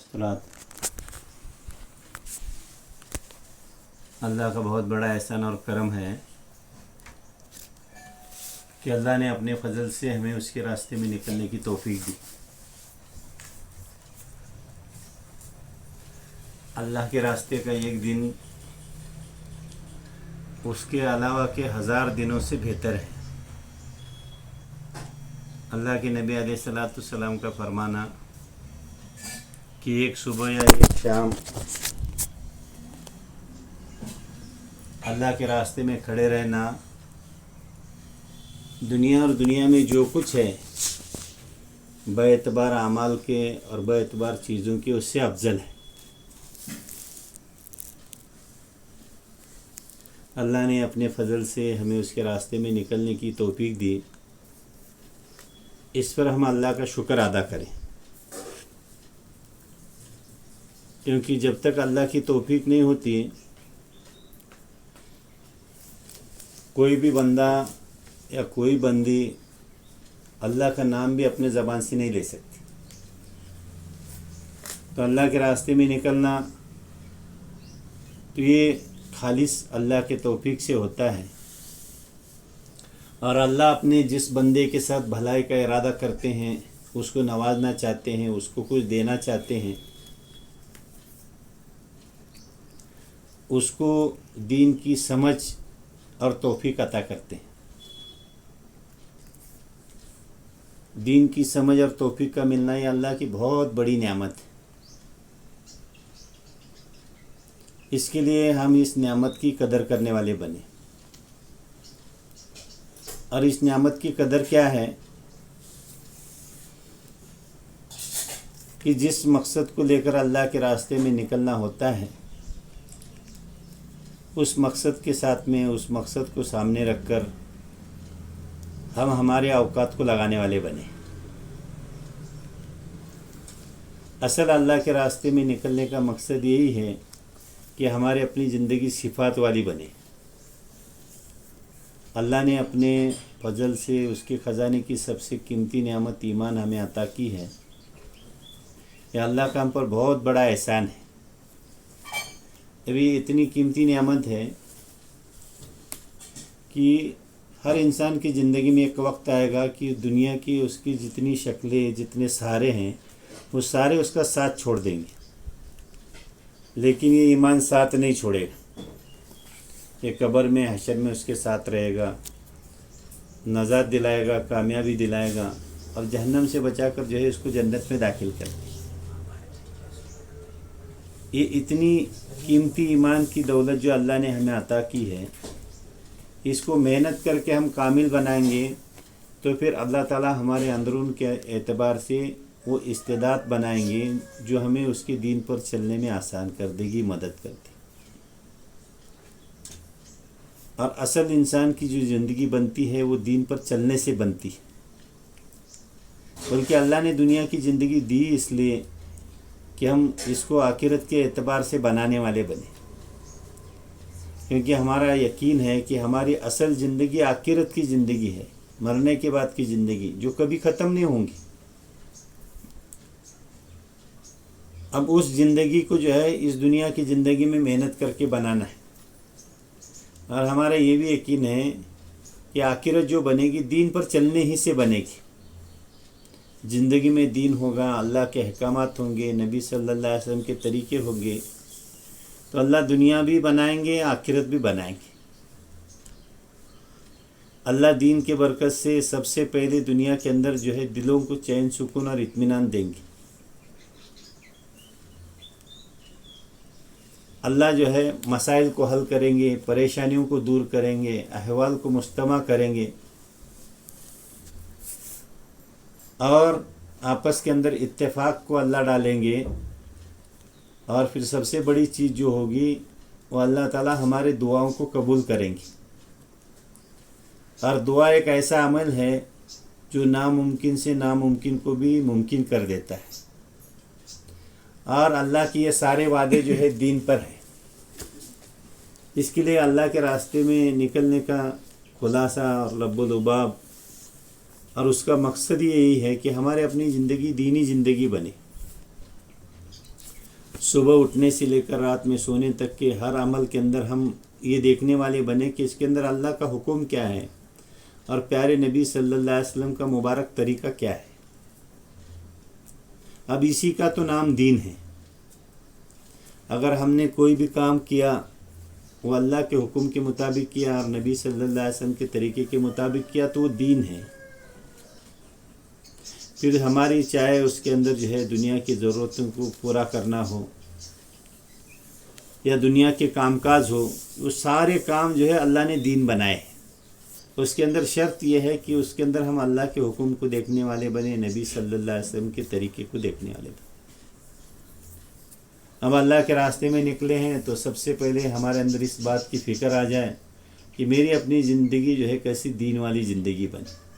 والصلاة اللہ کا بہت بڑا احسان اور کرم ہے کہ اللہ نے اپنے فضل سے ہمیں اس کے راستے میں نکلنے کی توفیق دی۔ اللہ کے راستے کا ایک دن اس کے علاوہ کے 1000 دنوں سے بہتر ہے۔ اللہ کے نبی علیہ الصلوۃ والسلام کا فرمانا کہ ایک صبح یا ایک شام اللہ کے راستے میں کھڑے رہنا دنیا اور دنیا میں جو کچھ ہے بے اعتبار اعمال کے اور بے اعتبار چیزوں کے اس سے افضل ہے۔ اللہ نے اپنے فضل سے ہمیں اس کے راستے میں نکلنے کی توفیق دی، اس پر ہم اللہ کا شکر ادا کریں، کیونکہ جب تک اللہ کی توفیق نہیں ہوتی کوئی بھی بندہ یا کوئی بندی اللہ کا نام بھی اپنے زبان سے نہیں لے سکتی۔ تو اللہ کے راستے میں نکلنا تو یہ خالص اللہ کے توفیق سے ہوتا ہے، اور اللہ اپنے جس بندے کے ساتھ بھلائی کا ارادہ کرتے ہیں، اس کو نوازنا چاہتے ہیں، اس کو کچھ دینا چاہتے ہیں، اس کو دین کی سمجھ اور توفیق عطا کرتے ہیں۔ دین کی سمجھ اور توفیق کا ملنا یہ اللہ کی بہت بڑی نعمت ہے۔ اس کے لیے ہم اس نعمت کی قدر کرنے والے بنے، اور اس نعمت کی قدر کیا ہے کہ جس مقصد کو لے کر اللہ کے راستے میں نکلنا ہوتا ہے، اس مقصد کے ساتھ میں اس مقصد کو سامنے رکھ کر ہم ہمارے اوقات کو لگانے والے بنے۔ اصل اللہ کے راستے میں نکلنے کا مقصد یہی ہے کہ ہمارے اپنی زندگی صفات والی بنے۔ اللہ نے اپنے فضل سے اس کے خزانے کی سب سے قیمتی نعمت ایمان ہمیں عطا کی ہے۔ یہ اللہ کا ہم پر بہت بڑا احسان ہے۔ ابھی اتنی قیمتی نعمت ہے کہ ہر انسان کی زندگی میں ایک وقت آئے گا کہ دنیا کی اس کی جتنی شکلیں جتنے سہارے ہیں وہ سارے اس کا ساتھ چھوڑ دیں گے، لیکن یہ ایمان ساتھ نہیں چھوڑے گا۔ یہ قبر میں حشر میں اس کے ساتھ رہے گا، نجات دلائے گا، کامیابی دلائے گا، اور جہنم سے بچا کر جو ہے اس کو جنت میں داخل کر دے۔ یہ اتنی قیمتی ایمان کی دولت جو اللہ نے ہمیں عطا کی ہے، اس کو محنت کر کے ہم کامل بنائیں گے تو پھر اللہ تعالی ہمارے اندرون کے اعتبار سے وہ استعداد بنائیں گے جو ہمیں اس کے دین پر چلنے میں آسان کر دے گی، مدد کر دے گی۔ اور اصل انسان کی جو زندگی بنتی ہے وہ دین پر چلنے سے بنتی ہے، بلکہ اللہ نے دنیا کی زندگی دی اس لیے کہ ہم اس کو آخرت کے اعتبار سے بنانے والے بنے، کیونکہ ہمارا یقین ہے کہ ہماری اصل زندگی آخرت کی زندگی ہے، مرنے کے بعد کی زندگی جو کبھی ختم نہیں ہوں گی۔ اب اس زندگی کو جو ہے اس دنیا کی زندگی میں محنت کر کے بنانا ہے، اور ہمارا یہ بھی یقین ہے کہ آخرت جو بنے گی دین پر چلنے ہی سے بنے گی۔ زندگی میں دین ہوگا، اللہ کے احکامات ہوں گے، نبی صلی اللہ علیہ وسلم کے طریقے ہوں گے، تو اللہ دنیا بھی بنائیں گے، آخرت بھی بنائیں گے۔ اللہ دین کے برکت سے سب سے پہلے دنیا کے اندر جو ہے دلوں کو چین سکون اور اطمینان دیں گے۔ اللہ جو ہے مسائل کو حل کریں گے، پریشانیوں کو دور کریں گے، احوال کو مجتمع کریں گے، اور آپس کے اندر اتفاق کو اللہ ڈالیں گے۔ اور پھر سب سے بڑی چیز جو ہوگی وہ اللہ تعالی ہمارے دعاؤں کو قبول کریں گے۔ اور دعا ایک ایسا عمل ہے جو ناممکن سے ناممکن کو بھی ممکن کر دیتا ہے، اور اللہ کی یہ سارے وعدے جو ہے دین پر ہیں۔ اس کے لیے اللہ کے راستے میں نکلنے کا خلاصہ اور لب و لباب اور اس کا مقصد یہی ہے کہ ہمارے اپنی زندگی دینی زندگی بنے۔ صبح اٹھنے سے لے کر رات میں سونے تک کے ہر عمل کے اندر ہم یہ دیکھنے والے بنے کہ اس کے اندر اللہ کا حکم کیا ہے اور پیارے نبی صلی اللہ علیہ وسلم کا مبارک طریقہ کیا ہے۔ اب اسی کا تو نام دین ہے۔ اگر ہم نے کوئی بھی کام کیا وہ اللہ کے حکم کے مطابق کیا اور نبی صلی اللہ علیہ وسلم کے طریقے کے مطابق کیا تو وہ دین ہے۔ پھر ہماری چاہے اس کے اندر جو ہے دنیا کی ضرورتوں کو پورا کرنا ہو یا دنیا کے کام کاج ہو، وہ سارے کام جو ہے اللہ نے دین بنائے ہیں۔ اس کے اندر شرط یہ ہے کہ اس کے اندر ہم اللہ کے حکم کو دیکھنے والے بنے، نبی صلی اللہ علیہ وسلم کے طریقے کو دیکھنے والے بنے۔ ہم اللہ کے راستے میں نکلے ہیں تو سب سے پہلے ہمارے اندر اس بات کی فکر آ جائے کہ میری اپنی زندگی جو ہے کیسی دین والی زندگی بنے۔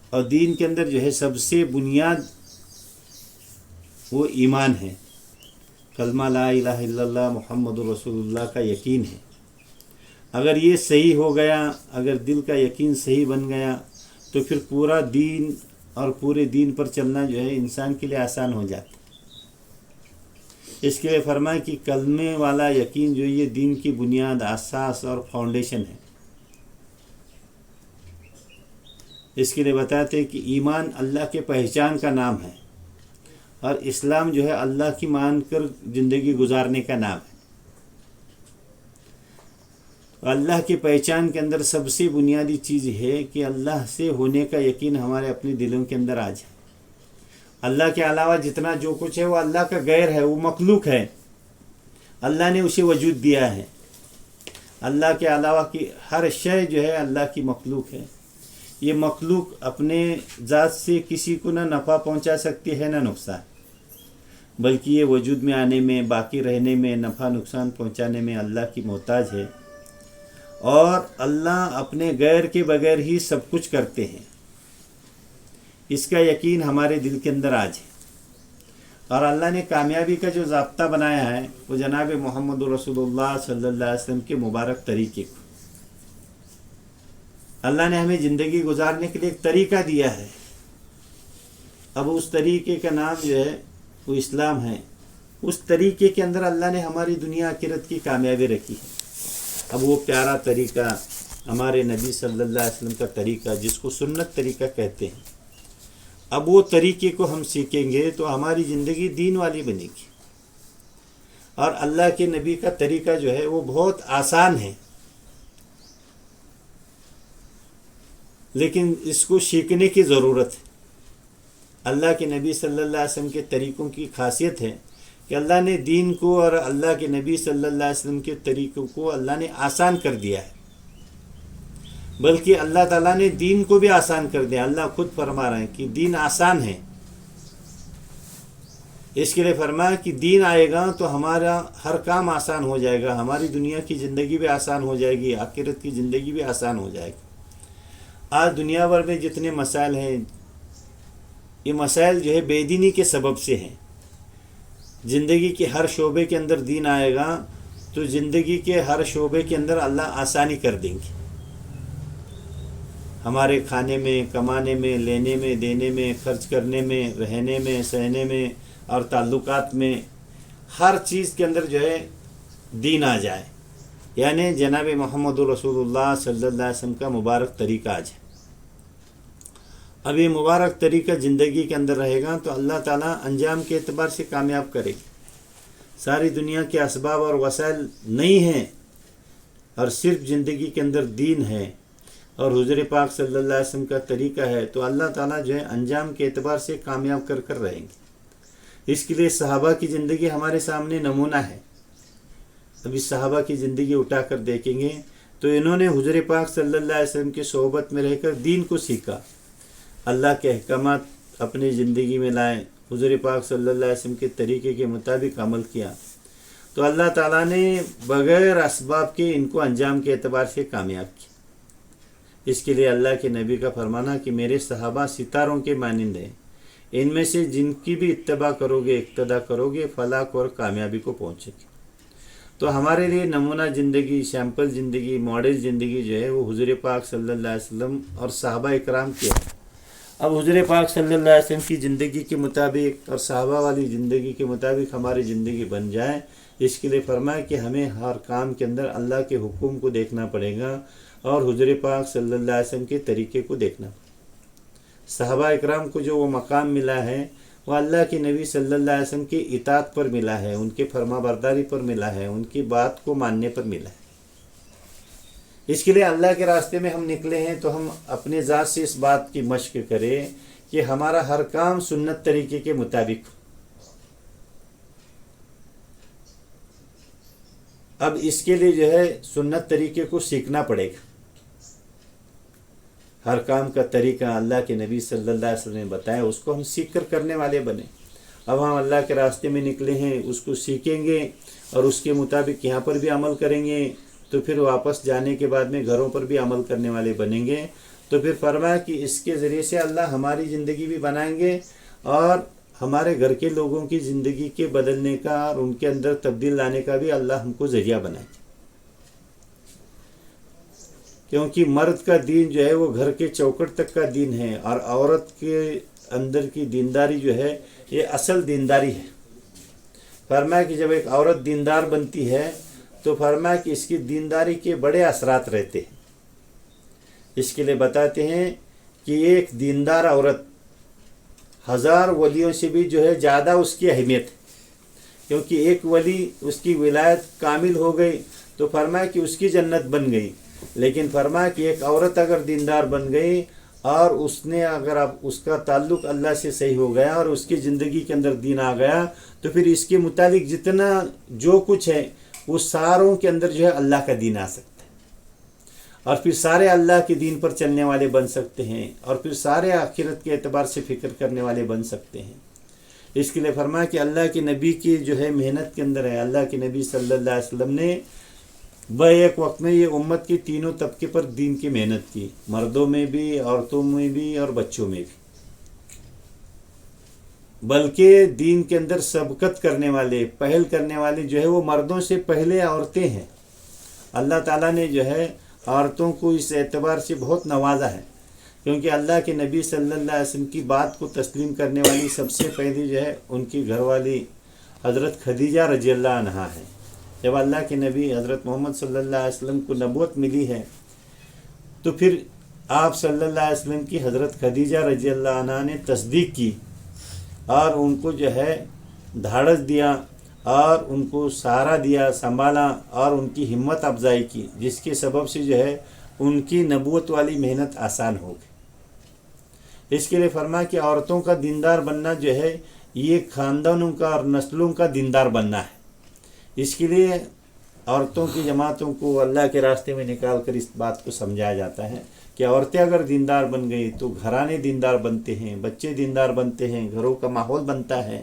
اور دین کے اندر جو ہے سب سے بنیاد وہ ایمان ہے، کلمہ لا الہ الا اللہ محمد رسول اللہ کا یقین ہے۔ اگر یہ صحیح ہو گیا، اگر دل کا یقین صحیح بن گیا تو پھر پورا دین اور پورے دین پر چلنا جو ہے انسان کے لیے آسان ہو جاتا ہے۔ اس کے لیے فرمایا کہ کلمے والا یقین جو یہ دین کی بنیاد، اساس اور فاؤنڈیشن ہے۔ اس کے لیے بتاتے ہیں کہ ایمان اللہ کے پہچان کا نام ہے اور اسلام جو ہے اللہ کی مان کر زندگی گزارنے کا نام ہے۔ اللہ کی پہچان کے اندر سب سے بنیادی چیز ہے کہ اللہ سے ہونے کا یقین ہمارے اپنے دلوں کے اندر آ جائے۔ اللہ کے علاوہ جتنا جو کچھ ہے وہ اللہ کا غیر ہے، وہ مخلوق ہے، اللہ نے اسے وجود دیا ہے۔ اللہ کے علاوہ کی ہر شے جو ہے اللہ کی مخلوق ہے۔ یہ مخلوق اپنے ذات سے کسی کو نہ نفع پہنچا سکتی ہے نہ نقصان، بلکہ یہ وجود میں آنے میں، باقی رہنے میں، نفع نقصان پہنچانے میں اللہ کی محتاج ہے۔ اور اللہ اپنے غیر کے بغیر ہی سب کچھ کرتے ہیں، اس کا یقین ہمارے دل کے اندر آ جائے۔ اور اللہ نے کامیابی کا جو ضابطہ بنایا ہے وہ جناب محمد رسول اللہ صلی اللہ علیہ وسلم کے مبارک طریقے کو، اللہ نے ہمیں زندگی گزارنے کے لیے ایک طریقہ دیا ہے۔ اب اس طریقے کا نام جو ہے وہ اسلام ہے۔ اس طریقے کے اندر اللہ نے ہماری دنیا آخرت کی کامیابی رکھی ہے۔ اب وہ پیارا طریقہ ہمارے نبی صلی اللہ علیہ وسلم کا طریقہ، جس کو سنت طریقہ کہتے ہیں، اب وہ طریقے کو ہم سیکھیں گے تو ہماری زندگی دین والی بنے گی۔ اور اللہ کے نبی کا طریقہ جو ہے وہ بہت آسان ہے، لیکن اس کو سیکھنے کی ضرورت ہے۔ اللہ کے نبی صلی اللہ علیہ وسلم کے طریقوں کی خاصیت ہے کہ اللہ نے دین کو اور اللہ کے نبی صلی اللہ علیہ وسلم کے طریقوں کو اللہ نے آسان کر دیا ہے، بلکہ اللہ تعالیٰ نے دین کو بھی آسان کر دیا۔ اللہ خود فرما رہے ہیں کہ دین آسان ہے۔ اس کے لیے فرمایا کہ دین آئے گا تو ہمارا ہر کام آسان ہو جائے گا، ہماری دنیا کی زندگی بھی آسان ہو جائے گی، آخرت کی زندگی بھی آسان ہو جائے گی۔ آج دنیا بھر میں جتنے مسائل ہیں، یہ مسائل جو ہے بے دینی کے سبب سے ہیں۔ زندگی کے ہر شعبے کے اندر دین آئے گا تو زندگی کے ہر شعبے کے اندر اللہ آسانی کر دیں گے۔ ہمارے کھانے میں، کمانے میں، لینے میں، دینے میں، خرچ کرنے میں، رہنے میں، سہنے میں اور تعلقات میں، ہر چیز کے اندر جو ہے دین آ جائے، یعنی جناب محمد رسول اللہ صلی اللہ علیہ وسلم کا مبارک طریقہ آ جائے۔ اب یہ مبارک طریقہ زندگی کے اندر رہے گا تو اللہ تعالیٰ انجام کے اعتبار سے کامیاب کرے گی۔ ساری دنیا کے اسباب اور وسائل نہیں ہیں اور صرف زندگی کے اندر دین ہے اور حضور پاک صلی اللہ علیہ وسلم کا طریقہ ہے تو اللہ تعالیٰ جو ہے انجام کے اعتبار سے کامیاب کر رہیں گے۔ اس کے لیے صحابہ کی زندگی ہمارے سامنے نمونہ ہے۔ ابھی صحابہ کی زندگی اٹھا کر دیکھیں گے تو انہوں نے حضور پاک صلی اللہ علیہ وسلم کی صحبت میں رہ کر دین کو سیکھا، اللہ کے احکامات اپنی زندگی میں لائے، حضور پاک صلی اللہ علیہ وسلم کے طریقے کے مطابق عمل کیا تو اللہ تعالیٰ نے بغیر اسباب کے ان کو انجام کے اعتبار سے کامیاب کیا۔ اس کے لیے اللہ کے نبی کا فرمانا کہ میرے صحابہ ستاروں کے مانند ہیں، ان میں سے جن کی بھی اتباع کرو گے، اقتداء کرو گے، فلاح اور کامیابی کو پہنچے گے۔ تو ہمارے لیے نمونہ زندگی، سیمپل زندگی، ماڈل زندگی جو ہے وہ حضور پاک صلی اللہ علیہ وسلم اور صحابہ اکرام کی ہے۔ اب حضور پاک صلی اللہ علیہ وسلم کی زندگی کے مطابق اور صحابہ والی زندگی کے مطابق ہماری زندگی بن جائے، اس کے لیے فرمایا کہ ہمیں ہر کام کے اندر اللہ کے حکم کو دیکھنا پڑے گا اور حضور پاک صلی اللہ علیہ وسلم کے طریقے کو دیکھنا پڑے گا۔ صحابہ اکرام کو جو وہ مقام ملا ہے وہ اللہ کے نبی صلی اللہ علیہ وسلم کی اطاعت پر ملا ہے، ان کے فرما برداری پر ملا ہے، ان کی بات کو ماننے پر ملا ہے۔ اس کے لیے اللہ کے راستے میں ہم نکلے ہیں تو ہم اپنے ذات سے اس بات کی مشق کریں کہ ہمارا ہر کام سنت طریقے کے مطابق ہو۔ اب اس کے لیے جو ہے سنت طریقے کو سیکھنا پڑے گا۔ ہر کام کا طریقہ اللہ کے نبی صلی اللہ علیہ وسلم نے بتایا، اس کو ہم سیکھ کر کرنے والے بنے۔ اب ہم اللہ کے راستے میں نکلے ہیں، اس کو سیکھیں گے اور اس کے مطابق یہاں پر بھی عمل کریں گے، تو پھر واپس جانے کے بعد میں گھروں پر بھی عمل کرنے والے بنیں گے۔ تو پھر فرمایا کہ اس کے ذریعے سے اللہ ہماری زندگی بھی بنائیں گے اور ہمارے گھر کے لوگوں کی زندگی کے بدلنے کا اور ان کے اندر تبدیل لانے کا بھی اللہ ہم کو ذریعہ بنائے گا۔ کیونکہ مرد کا دین جو ہے وہ گھر کے چوکٹ تک کا دین ہے اور عورت کے اندر کی دینداری جو ہے یہ اصل دینداری ہے۔ فرمایا کہ جب ایک عورت دیندار بنتی ہے تو فرمایا کہ اس کی دینداری کے بڑے اثرات رہتے ہیں۔ اس کے لیے بتاتے ہیں کہ ایک دیندار عورت 1000 ولیوں سے بھی جو ہے زیادہ اس کی اہمیت ہے، کیونکہ ایک ولی اس کی ولایت کامل ہو گئی تو فرمایا کہ اس کی جنت بن گئی، لیکن فرمایا کہ ایک عورت اگر دیندار بن گئی اور اگر اس کا تعلق اللہ سے صحیح ہو گیا اور اس کی زندگی کے اندر دین آ گیا تو پھر اس کے متعلق جتنا جو کچھ ہے وہ ساروں کے اندر جو ہے اللہ کا دین آ سکتا ہے اور پھر سارے اللہ کے دین پر چلنے والے بن سکتے ہیں اور پھر سارے آخرت کے اعتبار سے فکر کرنے والے بن سکتے ہیں۔ اس کے لیے فرمایا کہ اللہ کے نبی کی جو ہے محنت کے اندر ہے، اللہ کے نبی صلی اللہ علیہ وسلم نے ایک وقت میں یہ امت کی تینوں طبقے پر دین کی محنت کی، مردوں میں بھی، عورتوں میں بھی اور بچوں میں بھی، بلکہ دین کے اندر سبقت کرنے والے، پہل کرنے والے جو ہے وہ مردوں سے پہلے عورتیں ہیں۔ اللہ تعالیٰ نے جو ہے عورتوں کو اس اعتبار سے بہت نوازا ہے، کیونکہ اللہ کے نبی صلی اللہ علیہ وسلم کی بات کو تسلیم کرنے والی سب سے پہلی جو ہے ان کی گھر والی حضرت خدیجہ رضی اللہ عنہا ہے۔ جب اللہ کے نبی حضرت محمد صلی اللہ علیہ وسلم کو نبوت ملی ہے تو پھر آپ صلی اللہ علیہ وسلم کی حضرت خدیجہ رضی اللہ عنہا نے تصدیق کی اور ان کو جو ہے دھاڑس دیا اور ان کو سہارا دیا، سنبھالا اور ان کی ہمت افزائی کی، جس کے سبب سے جو ہے ان کی نبوت والی محنت آسان ہو گئی۔ اس کے لیے فرمایا کہ عورتوں کا دیندار بننا جو ہے یہ خاندانوں کا اور نسلوں کا دیندار بننا ہے۔ اس کے لیے عورتوں کی جماعتوں کو اللہ کے راستے میں نکال کر اس بات کو سمجھایا جاتا ہے کہ عورتیں اگر دیندار بن گئی تو گھرانے دیندار بنتے ہیں، بچے دیندار بنتے ہیں، گھروں کا ماحول بنتا ہے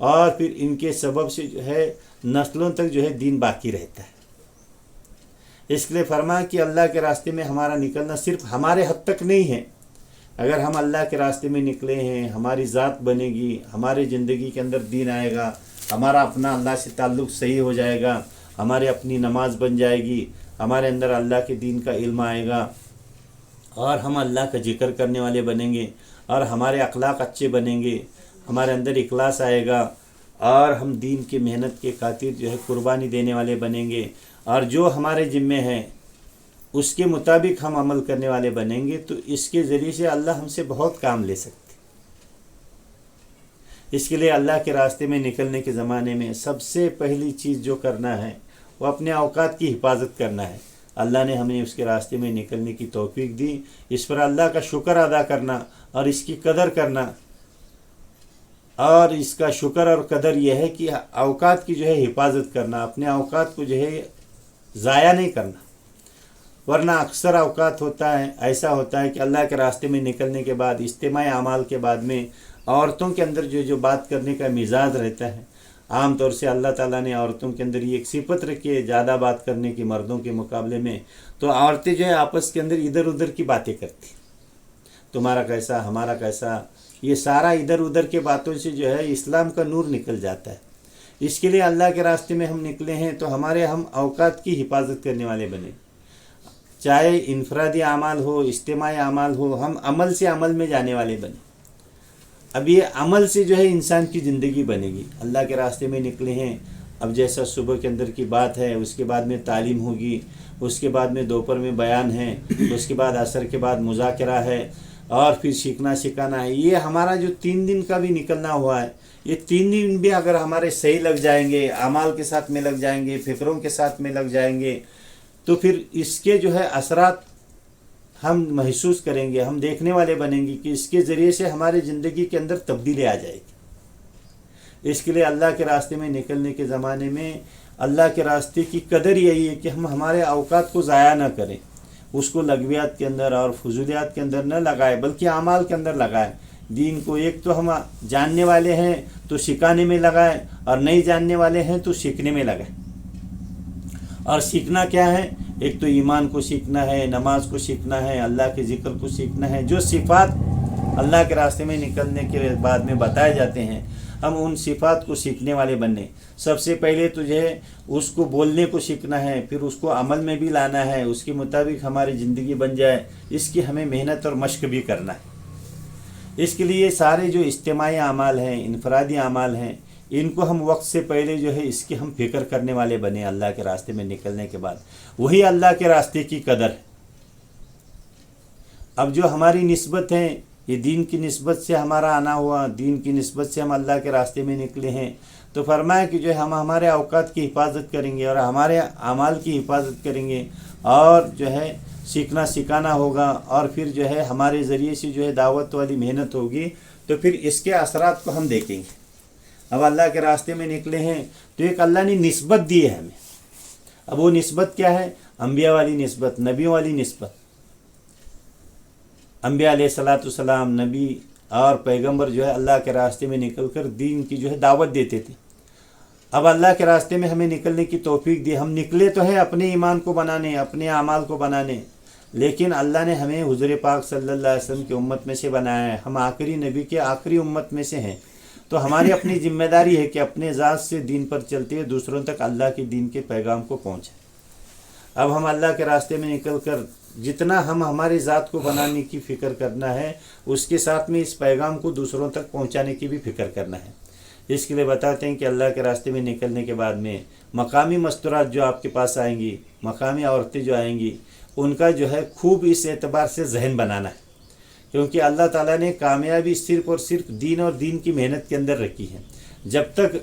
اور پھر ان کے سبب سے جو ہے نسلوں تک جو ہے دین باقی رہتا ہے۔ اس لیے فرمایا کہ اللہ کے راستے میں ہمارا نکلنا صرف ہمارے حد تک نہیں ہے۔ اگر ہم اللہ کے راستے میں نکلے ہیں، ہماری ذات بنے گی، ہماری زندگی کے اندر دین آئے گا، ہمارا اپنا اللہ سے تعلق صحیح ہو جائے گا، ہمارے اپنی نماز بن جائے گی، ہمارے اندر اللہ کے دین کا علم آئے گا اور ہم اللہ کا ذکر کرنے والے بنیں گے اور ہمارے اخلاق اچھے بنیں گے، ہمارے اندر اخلاص آئے گا اور ہم دین کی محنت کے خاطر جو ہے قربانی دینے والے بنیں گے اور جو ہمارے ذمے ہیں اس کے مطابق ہم عمل کرنے والے بنیں گے، تو اس کے ذریعے سے اللہ ہم سے بہت کام لے سکتے۔ اس کے لیے اللہ کے راستے میں نکلنے کے زمانے میں سب سے پہلی چیز جو کرنا ہے وہ اپنے اوقات کی حفاظت کرنا ہے۔ اللہ نے ہمیں اس کے راستے میں نکلنے کی توفیق دی، اس پر اللہ کا شکر ادا کرنا اور اس کی قدر کرنا، اور اس کا شکر اور قدر یہ ہے کہ اوقات کی جو ہے حفاظت کرنا، اپنے اوقات کو جو ہے ضائع نہیں کرنا، ورنہ اکثر اوقات ایسا ہوتا ہے کہ اللہ کے راستے میں نکلنے کے بعد اجتماعی اعمال کے بعد میں عورتوں کے اندر جو بات کرنے کا مزاج رہتا ہے، عام طور سے اللہ تعالیٰ نے عورتوں کے اندر یہ ایک صفت رکھی ہے زیادہ بات کرنے کی مردوں کے مقابلے میں، تو عورتیں جو ہے آپس کے اندر ادھر ادھر کی باتیں کرتی، تمہارا کیسا، ہمارا کیسا، یہ سارا ادھر ادھر کے باتوں سے جو ہے اسلام کا نور نکل جاتا ہے۔ اس کے لیے اللہ کے راستے میں ہم نکلے ہیں تو ہم اوقات کی حفاظت کرنے والے بنے، चाहे इनफरादी अमाल हो, इज्तिमाई अमाल हो, हम अमल से अमल में जाने वाले बने। अब ये अमल से जो है इंसान की ज़िंदगी बनेगी। अल्लाह के रास्ते में निकले हैं, अब जैसा सुबह के अंदर की बात है, उसके बाद में तालीम होगी, उसके बाद में दोपहर में बयान है, उसके बाद असर के बाद मुज़ाकरा है, और फिर सीखना सिखाना है। ये हमारा जो 3 दिन का भी निकलना हुआ है, ये 3 दिन भी अगर हमारे सही लग जाएंगे, अमाल के साथ में लग जाएंगे, फ़िक्रों के साथ में लग जाएंगे, तो फिर इसके जो है असरात हम महसूस करेंगे, हम देखने वाले बनेंगे कि इसके ज़रिए से हमारी ज़िंदगी के अंदर तब्दीली आ जाएगी। इसके लिए अल्लाह के रास्ते में निकलने के ज़माने में अल्लाह के रास्ते की कदर यही है कि हम हमारे औकात को ज़ाया न करें, उसको लगवियात के अंदर और फजूलियात के अंदर न लगाए, बल्कि आमाल के अंदर लगाए। दीन को एक तो हम जानने वाले हैं तो सिखाने में लगाए, और नहीं जानने वाले हैं तो सीखने में लगाए। और सीखना क्या है? एक तो ईमान को सीखना है, नमाज को सीखना है, अल्लाह के ज़िक्र को सीखना है। जो सिफ़ात अल्लाह के रास्ते में निकलने के बाद में बताए जाते हैं, हम उन सिफ़ात को सीखने वाले बनने। सबसे पहले तुझे उसको बोलने को सीखना है, फिर उसको अमल में भी लाना है, उसके मुताबिक हमारी ज़िंदगी बन जाए, इसकी हमें मेहनत और मश्क भी करना है। इसके लिए सारे जो इज्तिमाई अमाल हैं, इनफरादी अमाल हैं, इनको हम वक्त से पहले जो है इसकी हम फिक्र करने वाले बने। अल्लाह के रास्ते में निकलने के बाद वही अल्लाह के रास्ते की कदर है। अब जो हमारी निस्बत है, ये दीन की निस्बत से हमारा आना हुआ, दीन की निस्बत से हम अल्लाह के रास्ते में निकले हैं। तो फरमाया कि जो है हम हमारे औकात की हिफाजत करेंगे और हमारे अमाल की हिफाजत करेंगे, और जो है सीखना सिखाना होगा, और फिर जो है हमारे ज़रिए से जो है दावत वाली मेहनत होगी, तो फिर इसके असरात को हम देखेंगे। अब अल्लाह के रास्ते में निकले हैं तो एक अल्लाह ने निस्बत दी है हमें। अब वो निस्बत क्या है? अंबिया वाली निस्बत, नबियों वाली निस्बत। अंबिया अलैहिस्सलाम, नबी और पैगंबर जो है अल्लाह के रास्ते में निकल कर दीन की जो है दावत देते थे। अब अल्लाह के रास्ते में हमें निकलने की तौफीक दी। हम निकले तो है अपने ईमान को बनाने, अपने अमाल को बनाने, लेकिन अल्लाह ने हमें हुज़ूर पाक सल्लल्लाहु अलैहि वसल्लम की उम्मत में से बनाया है। हम आखिरी नबी के आखिरी उम्मत में से हैं। तो हमारी अपनी जिम्मेदारी है कि अपने ज़ात से दीन पर चलते हुए दूसरों तक अल्लाह के दीन के पैगाम को पहुँचाएं। अब हम अल्लाह के रास्ते में निकल कर जितना हम हमारी ज़ात को बनाने की फ़िक्र करना है, उसके साथ में इस पैगाम को दूसरों तक पहुँचाने की भी फ़िक्र करना है। इसके लिए बताते हैं कि अल्लाह के रास्ते में निकलने के बाद में मकामी मस्तूरात जो आपके पास आएंगी, मकामी औरतें जो आएंगी, उनका जो है खूब इस एतबार से जहन बनाना है, क्योंकि अल्लाह ताला ने कामयाबी सिर्फ़ और सिर्फ दीन और दीन की मेहनत के अंदर रखी है। जब तक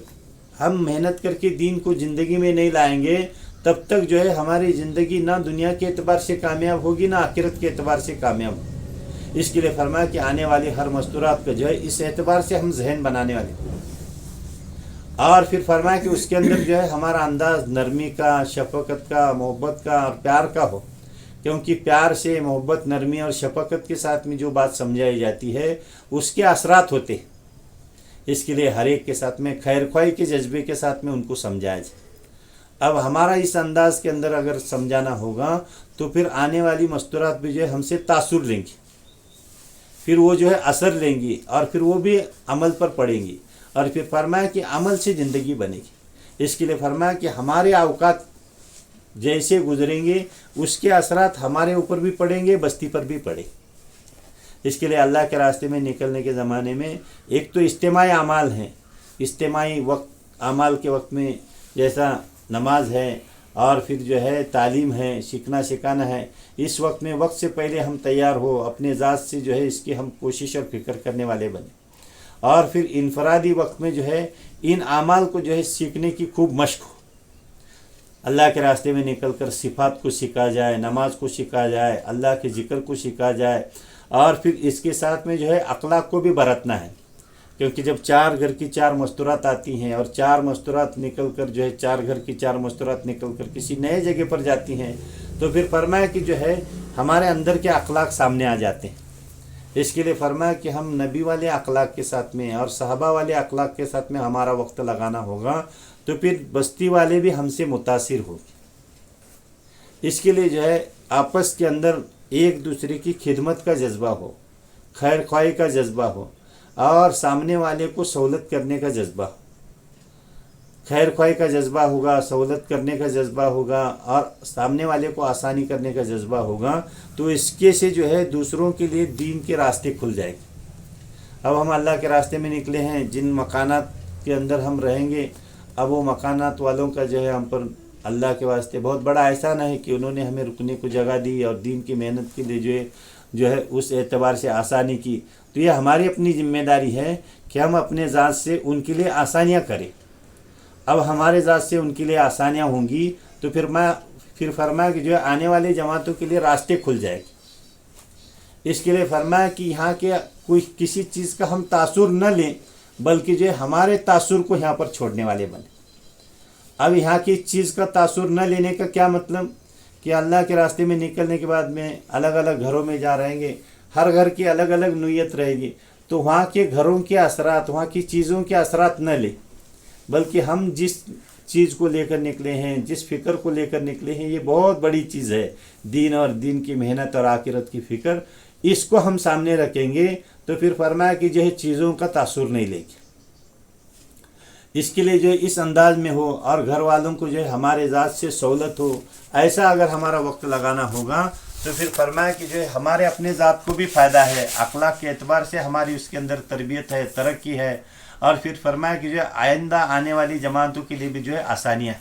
हम मेहनत करके दीन को ज़िंदगी में नहीं लाएंगे, तब तक जो है हमारी ज़िंदगी ना दुनिया के एतबार से कामयाब होगी, ना आखिरत के एतबार से कामयाब होगी। इसके लिए फरमाया कि आने वाली हर मस्तूरात का जो है इस एतबार से हम जहन बनाने वाले। और फिर फरमाया कि उसके अंदर जो है हमारा अंदाज़ नरमी का, शफ़क़त का, मोहब्बत का और प्यार का हो, क्योंकि प्यार से, मोहब्बत, नरमी और शफ़क़त के साथ में जो बात समझाई जाती है उसके असरात होते हैं। इसके लिए हर एक के साथ में खैर ख्वाही के जज्बे के साथ में उनको समझाया जाए। अब हमारा इस अंदाज़ के अंदर अगर समझाना होगा तो फिर आने वाली मस्तूरात भी जो है हमसे तासुर लेंगी, फिर वो जो है असर लेंगी, और फिर वो भी अमल पर पड़ेंगी, और फिर फरमाया कि अमल से ज़िंदगी बनेगी। इसके लिए फरमाया कि हमारे औकात जैसे गुजरेंगे उसके असरात हमारे ऊपर भी पड़ेंगे, बस्ती पर भी पड़े। इसके लिए अल्लाह के रास्ते में निकलने के ज़माने में एक तो इज्तिमाई अमाल हैं। इज्तिमाई वक्त अमाल के वक्त में जैसा नमाज है, और फिर जो है तालीम है, सीखना सिखाना है। इस वक्त में वक्त से पहले हम तैयार हो, अपने ज़ात से जो है इसकी हम कोशिश और फिक्र करने वाले बने। और फिर इनफरादी वक्त में जो है इन अमाल को जो है सीखने की खूब मश्क हो। अल्लाह के रास्ते में निकलकर सिफ़ात को सीखा जाए, नमाज को सीखा जाए, अल्लाह के ज़िक्र को सीखा जाए, और फिर इसके साथ में जो है अखलाक को भी बरतना है। क्योंकि जब 4 घर की 4 मस्तूरात आती हैं, और 4 मस्तूरात निकल कर जो है 4 घर की 4 मस्तूरात निकल कर किसी नए जगह पर जाती हैं, तो फिर फरमाया कि जो है हमारे अंदर के अखलाक सामने आ जाते हैं। इसके लिए फरमाया कि हम नबी वाले अखलाक के साथ में और सहाबा वाले अखलाक के साथ में हमारा वक्त लगाना होगा, तो फिर बस्ती वाले भी हमसे मुतासिर होंगे। इसके लिए जो है आपस के अंदर एक दूसरे की खिदमत का जज्बा हो, खैर ख्वाही का जज्बा हो, और सामने वाले को सहूलत करने का जज्बा हो। खैर ख्वाही का जज्बा होगा, सहूलत करने का जज्बा होगा और सामने वाले को आसानी करने का जज्बा होगा, तो इसके से जो है दूसरों के लिए दीन के रास्ते खुल जाएंगे। अब हम अल्लाह के रास्ते में निकले हैं, जिन मकानात के अंदर हम रहेंगे, अब वो मकानात वालों का जो है हम पर अल्लाह के वास्ते बहुत बड़ा एहसान है कि उन्होंने हमें रुकने को जगह दी और दीन की मेहनत के लिए जो है उस एतबार से आसानी की। तो ये हमारी अपनी जिम्मेदारी है कि हम अपने ज़ात से उनके लिए आसानियाँ करें। अब हमारे ज़ात से उनके लिए आसानियाँ होंगी तो फिर फरमाया कि जो है आने वाले जमातों के लिए रास्ते खुल जाएंगे। इसके लिए फरमाया कि यहाँ के कोई किसी चीज़ का हम तासुर न लें, बल्कि जो है हमारे तासुर को यहाँ पर छोड़ने वाले बने। अब यहाँ की चीज़ का तासुर न लेने का क्या मतलब कि अल्लाह के रास्ते में निकलने के बाद में अलग अलग घरों में जा रहेंगे, हर घर की अलग अलग नीयत रहेगी, तो वहाँ के घरों के असरात, वहाँ की चीज़ों के असरात न ले, बल्कि हम जिस चीज़ को लेकर निकले हैं, जिस फ़िक्र को लेकर निकले हैं, ये बहुत बड़ी चीज़ है, दीन और दीन की मेहनत और आखिरत की फ़िक्र, इसको हम सामने रखेंगे तो फिर फरमाया कि जो है चीज़ों का तासुर नहीं लेगी। इसके लिए जो है इस अंदाज में हो और घर वालों को जो है हमारे ज़ात से सहूलत हो, ऐसा अगर हमारा वक्त लगाना होगा तो फिर फरमाया कि जो है हमारे अपने ज़ात को भी फ़ायदा है, अखलाक के एतबार से हमारी उसके अंदर तरबियत है, तरक्की है, और फिर फरमाया कि जो है आइंदा आने वाली जमातों के लिए भी जो है आसानियाँ।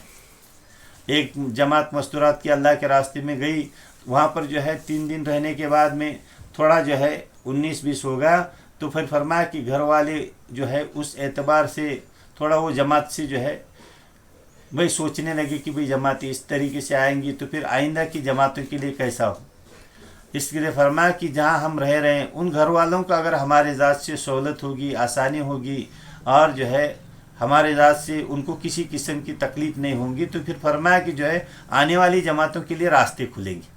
एक जमात मस्तूरात की अल्लाह के रास्ते में गई, वहाँ पर जो है 3 दिन रहने के बाद में थोड़ा जो है 19-20 हो गया, तो फिर फरमाया कि घर वाले जो है उस एतबार से थोड़ा वो जमात से जो है भाई सोचने लगे कि भाई जमात इस तरीके से आएंगी तो फिर आइंदा की जमातों के लिए कैसा हो। इसके लिए फरमाया कि जहाँ हम रह रहे हैं उन घर वालों का अगर हमारे ज़ात से सहूलत होगी, आसानी होगी और जो है हमारे ज़ात से उनको किसी किस्म की तकलीफ़ नहीं होगी, तो फिर फरमाया कि जो है आने वाली जमातों के लिए रास्ते खुलेंगे।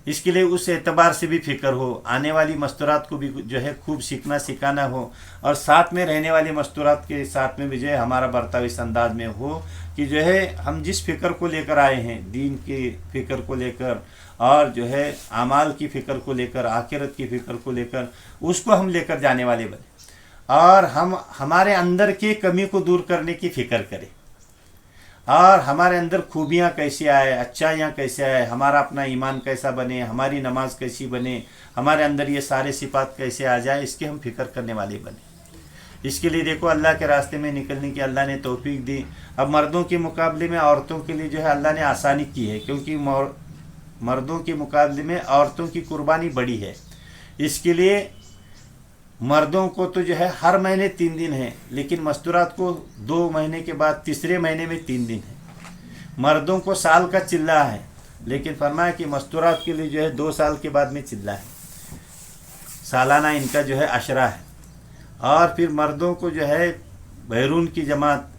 इसके लिए उस एतबार से भी फ़िक्र हो, आने वाली मस्तूरात को भी जो है खूब सीखना सिखाना हो, और साथ में रहने वाली मस्तूरात के साथ में भी जो है हमारा बर्ताव इस अंदाज में हो कि जो है हम जिस फ़िक्र को लेकर आए हैं, दीन की फ़िक्र को लेकर और जो है आमाल की फ़िक्र को लेकर, आखिरत की फ़िक्र को लेकर, उसको हम लेकर जाने वाले बने, और हम हमारे अंदर की कमी को दूर करने की फ़िक्र करें, और हमारे अंदर खूबियाँ कैसी आए, अच्छाइयाँ कैसे आए, हमारा अपना ईमान कैसा बने, हमारी नमाज कैसी बने, हमारे अंदर ये सारे सिफात कैसे आ जाए, इसकी हम फ़िक्र करने वाले बने। इसके लिए देखो अल्लाह के रास्ते में निकलने की अल्लाह ने तौफीक दी। अब मर्दों के मुकाबले में औरतों के लिए जो है अल्लाह ने आसानी की है, क्योंकि मर्दों के मुकाबले में औरतों की कुर्बानी बड़ी है। इसके लिए मर्दों को तो जो है हर महीने 3 दिन है, लेकिन मस्तूरात को 2 महीने के बाद तीसरे महीने में 3 दिन है। मर्दों को साल का चिल्ला है, लेकिन फरमाया कि मस्तूरात के लिए जो है 2 साल के बाद में चिल्ला है, सालाना इनका जो है अशरा है। और फिर मर्दों को जो है बैरून की जमात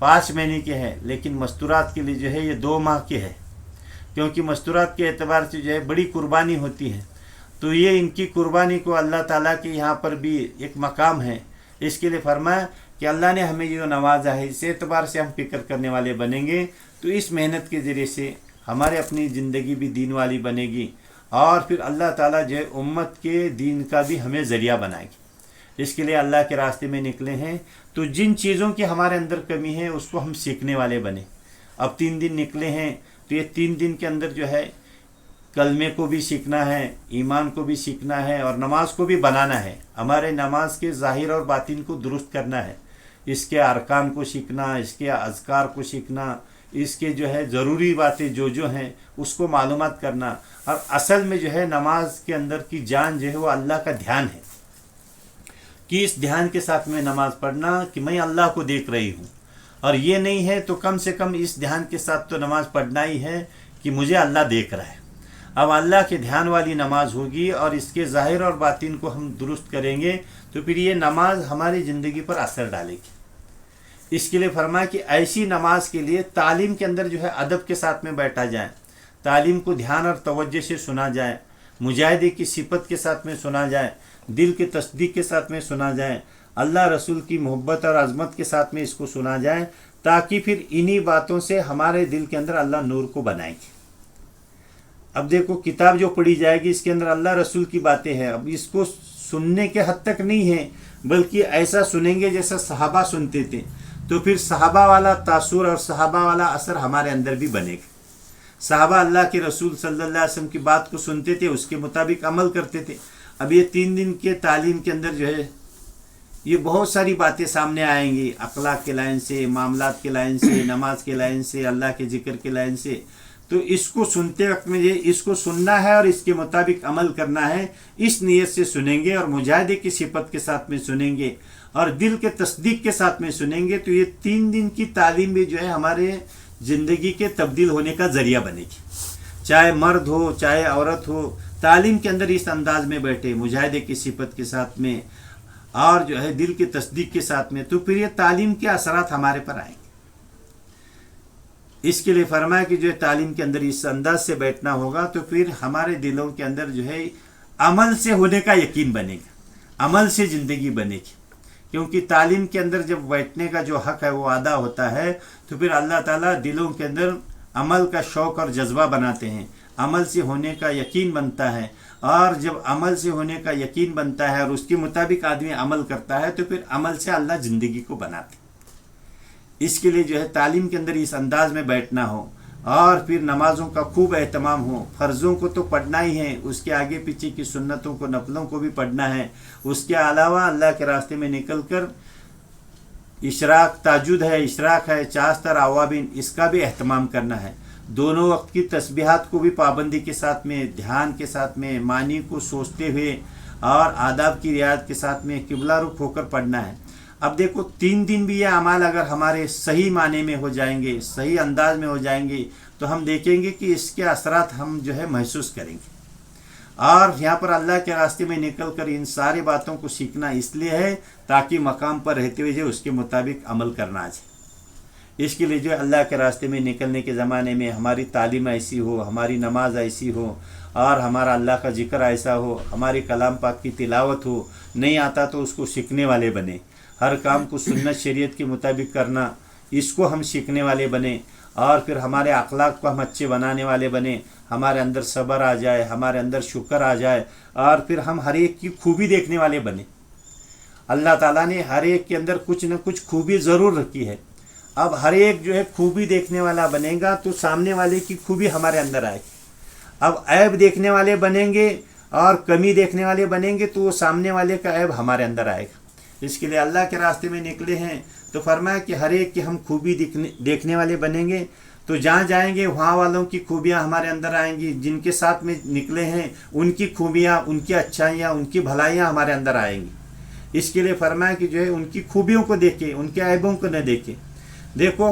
5 महीने के है, लेकिन मस्तूरात के लिए जो है ये 2 माह के है, क्योंकि मस्तूरात के एतबार से जो है बड़ी कुर्बानी होती है। तो ये इनकी कुर्बानी को अल्लाह ताला के यहाँ पर भी एक मकाम है। इसके लिए फरमाया कि अल्लाह ने हमें जो नवाजा है, इस एतबार से हम फ़िक्र करने वाले बनेंगे, तो इस मेहनत के ज़रिए से हमारे अपनी ज़िंदगी भी दीन वाली बनेगी, और फिर अल्लाह ताला जो है उम्मत के दीन का भी हमें ज़रिया बनाएगी। इसके लिए अल्लाह के रास्ते में निकले हैं, तो जिन चीज़ों की हमारे अंदर कमी है उसको हम सीखने वाले बने। अब 3 दिन निकले हैं, तो ये 3 दिन के अंदर जो है कलमे को भी सीखना है, ईमान को भी सीखना है, और नमाज को भी बनाना है। हमारे नमाज के ज़ाहिर और बातिन को दुरुस्त करना है, इसके अरकान को सीखना, इसके अज़कार को सीखना, इसके जो है ज़रूरी बातें जो हैं उसको मालूमात करना। और असल में जो है नमाज के अंदर की जान जो है वो अल्लाह का ध्यान है, कि इस ध्यान के साथ में नमाज़ पढ़ना कि मैं अल्लाह को देख रही हूँ, और ये नहीं है तो कम से कम इस ध्यान के साथ तो नमाज़ पढ़ना ही है कि मुझे अल्लाह देख रहा है। अब अल्लाह के ध्यान वाली नमाज होगी और इसके ज़ाहिर और बातिन को हम दुरुस्त करेंगे, तो फिर ये नमाज हमारी ज़िंदगी पर असर डालेगी। इसके लिए फरमाया कि ऐसी नमाज के लिए तालीम के अंदर जो है अदब के साथ में बैठा जाए, तालीम को ध्यान और तवज्जो से सुना जाए, मुजाहिदे की सिफत के साथ में सुना जाए, दिल के तस्दीक के साथ में सुना जाए, अल्लाह रसूल की मोहब्बत और अज़मत के साथ में इसको सुना जाए, ताकि फिर इन्हीं बातों से हमारे दिल के अंदर अल्लाह नूर को बनाएगी। अब देखो किताब जो पढ़ी जाएगी इसके अंदर अल्लाह रसूल की बातें हैं। अब इसको सुनने के हद तक नहीं है, बल्कि ऐसा सुनेंगे जैसा सहाबा सुनते थे, तो फिर सहाबा वाला तासुर और सहाबा वाला असर हमारे अंदर भी बनेगा। सहाबा अल्लाह के रसूल सल्लल्लाहु अलैहि वसल्लम की बात को सुनते थे, उसके मुताबिक अमल करते थे। अब ये 3 दिन के तालीम के अंदर जो है ये बहुत सारी बातें सामने आएंगी, अखलाक के लाइन से, मामलात के लाइन से, नमाज के लाइन से, अल्लाह के जिक्र के लाइन से। तो इसको सुनते वक्त में ये इसको सुनना है और इसके मुताबिक अमल करना है। इस नीयत से सुनेंगे और मुजाहिदे की सिफत के साथ में सुनेंगे और दिल के तस्दीक के साथ में सुनेंगे, तो ये 3 दिन की तालीम भी जो है हमारे ज़िंदगी के तब्दील होने का ज़रिया बनेगी। चाहे मर्द हो चाहे औरत हो, तालीम के अंदर इस अंदाज में बैठे मुजाहिदे की सिफत के साथ में और जो है दिल के तस्दीक के साथ में, तो फिर ये तालीम के असरात हमारे पर आएंगे। इसके लिए फरमाया कि जो है तालीम के अंदर इस अंदाज से बैठना होगा, तो फिर हमारे दिलों के अंदर जो है अमल से होने का यकीन बनेगा, अमल से ज़िंदगी बनेगी। क्योंकि तालीम के अंदर जब बैठने का जो हक़ है वो अदा होता है, तो फिर अल्लाह ताला दिलों के अंदर अमल का शौक़ और जज्बा बनाते हैं, अमल से होने का यकीन बनता है। और जब अमल से होने का यकीन बनता है और उसके मुताबिक आदमी अमल करता है, तो फिर अमल से अल्लाह ज़िंदगी को बनाते हैं। इसके लिए जो है तालीम के अंदर इस अंदाज में बैठना हो और फिर नमाज़ों का खूब एहतमाम हो। फ़र्ज़ों को तो पढ़ना ही है, उसके आगे पीछे की सुन्नतों को, नफलों को भी पढ़ना है। उसके अलावा अल्लाह के रास्ते में निकल कर इशराक ताजुद है, इशराक है, चास्तर आवाबिन, इसका भी एहतमाम करना है। दोनों वक्त की तस्बीहात को भी पाबंदी के साथ में, ध्यान के साथ में, मानी को सोचते हुए और आदाब की रियायत के साथ में किबला रुख होकर पढ़ना है। अब देखो 3 दिन भी ये अमाल अगर हमारे सही माने में हो जाएंगे, सही अंदाज में हो जाएंगे, तो हम देखेंगे कि इसके असरात हम जो है महसूस करेंगे। और यहाँ पर अल्लाह के रास्ते में निकल कर इन सारी बातों को सीखना इसलिए है ताकि मकाम पर रहते हुए जो उसके मुताबिक अमल करना आ जाए। इसके लिए जो अल्लाह के रास्ते में निकलने के ज़माने में हमारी तालीम ऐसी हो, हमारी नमाज ऐसी हो और हमारा अल्लाह का जिक्र ऐसा हो, हमारी कलाम पाक की तिलावत हो। नहीं आता तो उसको सीखने वाले बने, हर काम को सुन्नत शरीयत के मुताबिक करना, इसको हम सीखने वाले बने। और फिर हमारे अखलाक को हम अच्छे बनाने वाले बने, हमारे अंदर सब्र आ जाए, हमारे अंदर शुक्र आ जाए और फिर हम हर एक की खूबी देखने वाले बने। अल्लाह ताला ने हर एक के अंदर कुछ न कुछ खूबी ज़रूर रखी है। अब हर एक जो है खूबी देखने वाला बनेगा तो सामने वाले की खूबी हमारे अंदर आएगी। अब ऐब देखने वाले बनेंगे और कमी देखने वाले बनेंगे तो वो सामने वाले का ऐब हमारे अंदर आएगा। इसके लिए अल्लाह के रास्ते में निकले हैं तो फरमाया कि हर एक की हम खूबी देखने वाले बनेंगे, तो जहाँ जाएंगे वहाँ वालों की खूबियाँ हमारे अंदर आएंगी। जिनके साथ में निकले हैं उनकी खूबियाँ, उनकी अच्छाइयाँ, उनकी भलाइयाँ हमारे अंदर आएंगी। इसके लिए फरमाया कि जो है उनकी खूबियों को देखें, उनके ऐबों को न देखें। देखो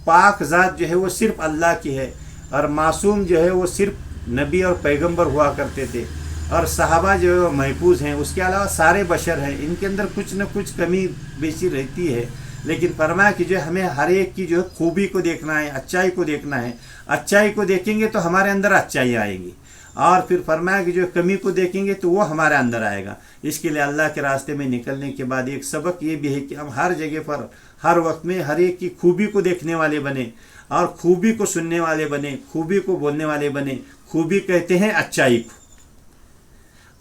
पाक ज़ात जो है वो सिर्फ अल्लाह की है और मासूम जो है वो सिर्फ नबी और पैगंबर हुआ करते थे और सहाबा जो है वो महफूज हैं। उसके अलावा सारे बशर हैं, इनके अंदर कुछ न कुछ कमी बेशी रहती है। लेकिन फरमाया कि जो हमें हर एक की जो है खूबी को देखना है, अच्छाई को देखना है। अच्छाई को देखेंगे तो हमारे अंदर अच्छाई आएगी और फिर फरमाया कि जो कमी को देखेंगे तो वो हमारे अंदर आएगा। इसके लिए अल्लाह के रास्ते में निकलने के बाद एक सबक ये भी है कि हम हर जगह पर हर वक्त में हर एक की खूबी को देखने वाले बने और खूबी को सुनने वाले बने, खूबी को बोलने वाले बने। खूबी कहते हैं अच्छाई को।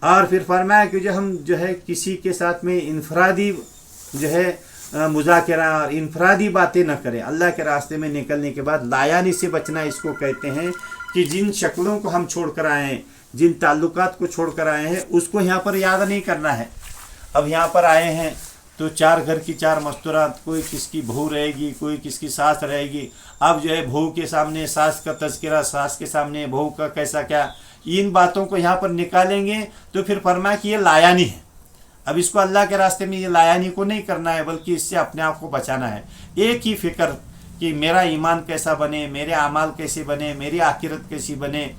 और फिर फरमाया कि जो हम जो है किसी के साथ में इनफरादी जो है मुज़ाकरा और इनफरादी बातें न करें। अल्लाह के रास्ते में निकलने के बाद लायानी से बचना इसको कहते हैं कि जिन शक्लों को हम छोड़ कर आए हैं, जिन ताल्लुकात को छोड़ कर आए हैं, उसको यहाँ पर याद नहीं करना है। अब यहाँ पर आए हैं तो 4 घर की 4 मस्तूरात, कोई किसकी बहू रहेगी, कोई किसकी सास रहेगी। अब जो है बहू के सामने सास का तज़किरा, सास के सामने बहू का कैसा क्या, इन बातों को यहाँ पर निकालेंगे तो फिर फरमाया कि ये लायानी है। अब इसको अल्लाह के रास्ते में ये लायानी को नहीं करना है, बल्कि इससे अपने आप को बचाना है। एक ही फ़िक्र कि मेरा ईमान कैसा बने, मेरे अमाल कैसे बने, मेरी आखिरत कैसी बने,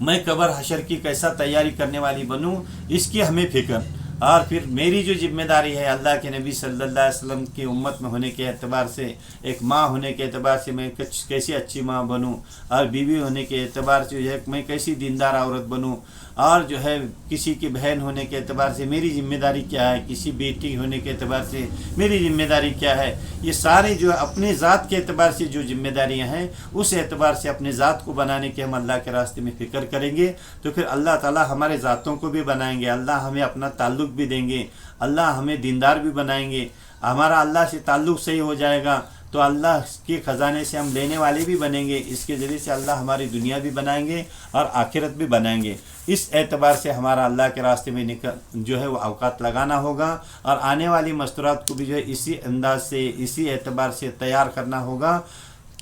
मैं कब्र हशर की कैसा तैयारी करने वाली बनूं, इसकी हमें फ़िक्र। और फिर मेरी जो जिम्मेदारी है अल्लाह के नबी सल्लल्लाहु अलैहि वसल्लम की उम्मत में होने के एतबार से, एक माँ होने के एतबार से मैं कैसी अच्छी माँ बनूं और बीवी होने के एतबार से जो है मैं कैसी दीनदार औरत बनूं, और जो है किसी की बहन होने के एतबार से मेरी जिम्मेदारी क्या है, किसी बेटी होने के एतबार से मेरी जिम्मेदारी क्या है। ये सारे जो अपने ज़ात के एतबार से जो जिम्मेदारियाँ हैं उस एतबार से अपने ज़ात को बनाने के हम अल्लाह के रास्ते में फ़िक्र करेंगे तो फिर अल्लाह ताला हमारे ज़ातों को भी बनाएंगे, अल्लाह हमें अपना ताल्लुक़ भी देंगे, अल्लाह हमें दीनदार भी बनाएंगे, हमारा अल्लाह से ताल्लुक़ सही हो जाएगा तो अल्लाह के ख़जाने से हम लेने वाले भी बनेंगे। इसके ज़रिए से अल्लाह हमारी दुनिया भी बनाएंगे और आखिरत भी बनाएंगे। इस एतबार से हमारा अल्लाह के रास्ते में जो है वो अवकात लगाना होगा और आने वाली मस्तूरात को भी जो है इसी अंदाज से, इसी एतबार से तैयार करना होगा।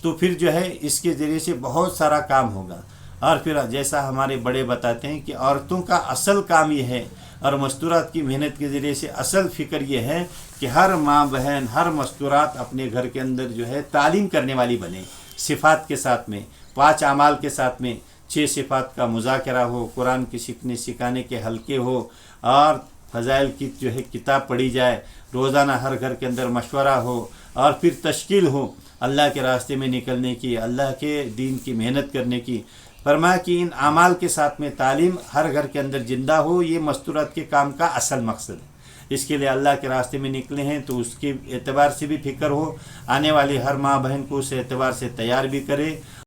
तो फिर जो है इसके ज़रिए से बहुत सारा काम होगा। और फिर जैसा हमारे बड़े बताते हैं कि औरतों का असल काम ये है और मस्तूरात की मेहनत के ज़रिए से असल फ़िक्र ये है कि हर माँ बहन, हर मस्तूरात अपने घर के अंदर जो है तालीम करने वाली बने, सिफ़ात के साथ में, 5 अमाल के साथ में, 6 सिफ़ात का मुज़ाकरा हो, कुरान के सीखने सिखाने के हल्के हो और फ़ज़ाइल की जो है किताब पढ़ी जाए, रोज़ाना हर घर के अंदर मशवरा हो और फिर तश्कील हो अल्लाह के रास्ते में निकलने की, अल्लाह के दीन की मेहनत करने की। फरमाया कि इन अमाल के साथ में तालीम हर घर के अंदर ज़िंदा हो, ये मस्तूरात के काम का असल मकसद है। इसके लिए अल्लाह के रास्ते में निकले हैं तो उसके एतबार से भी फ़िक्र हो, आने वाली हर माँ बहन को उस एतबार से तैयार भी करे।